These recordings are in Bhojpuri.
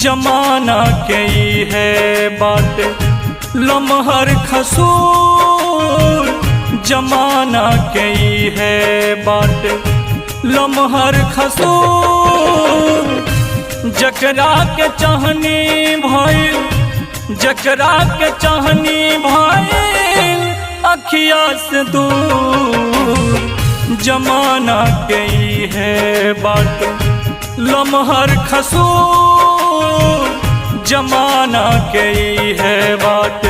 जमाना के ही है बात लम्हर खसूर, जमाना के ही है बात लम्हर खसूर। जकरा के चाहनी भइल, जकरा के चाहनी भइल अखिया से दूर, जमाना के ही है बात लम्हर खसूर, जमाना के ही है बात।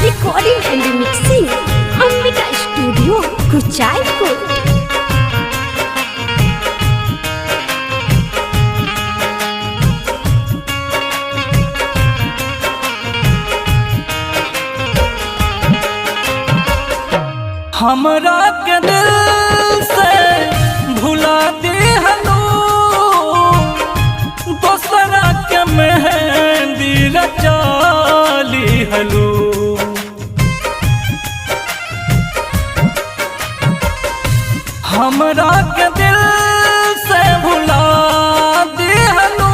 Recording and mixing Ambika studio Kuchaypur. हमरा के दिल से भुला दिहलू, दोसरा के मेहंदी रचा लिहलू। हमरा के दिल से भुला दिहलू,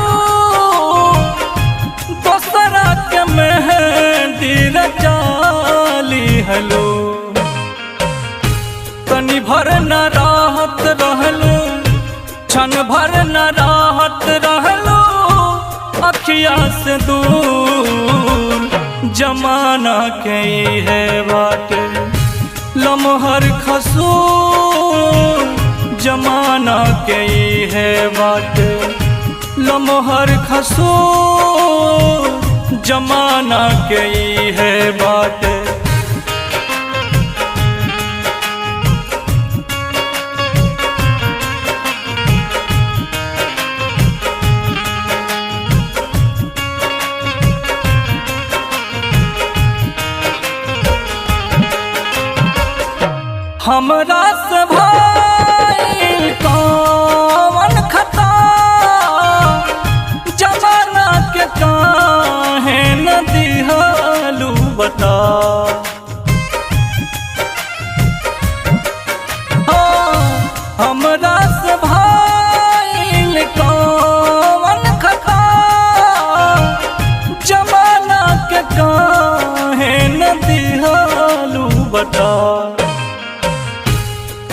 दोसरा के मेहंदी रचा लिहलू। तनी भर न राहत रहलू, क्षण भर न राहत रहलू अखिया से दूर, जमाना के ही है बात लम्हर खसूर, जमाना के ही है बात लम्हर खसूर, जमाना के ही है बात। हमरा से भाई कौन खता, जमाना के काहे न दिहलू बता। हमरा से भाई कौन खता, जमाना के काहे न दिहलू बता।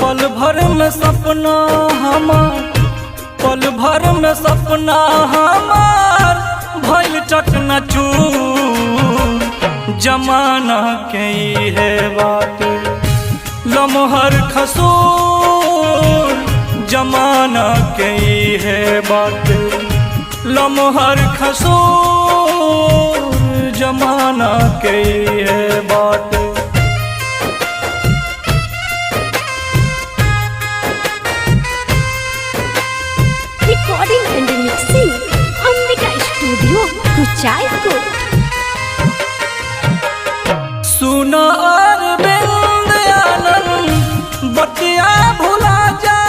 पल भर में सपना हमार, पल भर में सपना हमार भइल चकनाचूर, जमाना के ही है बात लम्हर खसूर, जमाना के ही है बात लम्हर खसूर, जमाना के ही है बात। Recording and mixing Ambika studio Kuchaypur. सुना अरविंद आनंद बतिया भुला जा,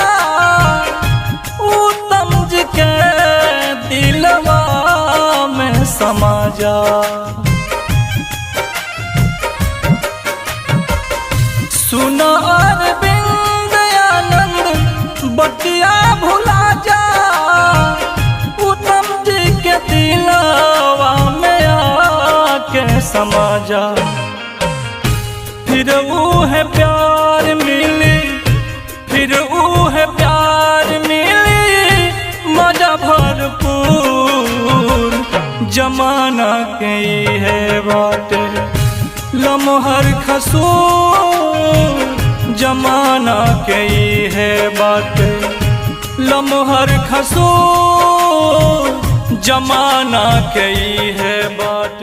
उत्तम जी के दिलवा में समा जा। सुना अरविंद आनंद बतिया भुला जा, उत्तम जी के दिलवा में आके समा जा। फिर वो है प्यार मिली, फिर वो है प्यार मिली मजा भरपूर, जमाना के ही है बात लम्हर खसूर, जमाना के ही है बात लम्हर खसूर, जमाना के ही है बात।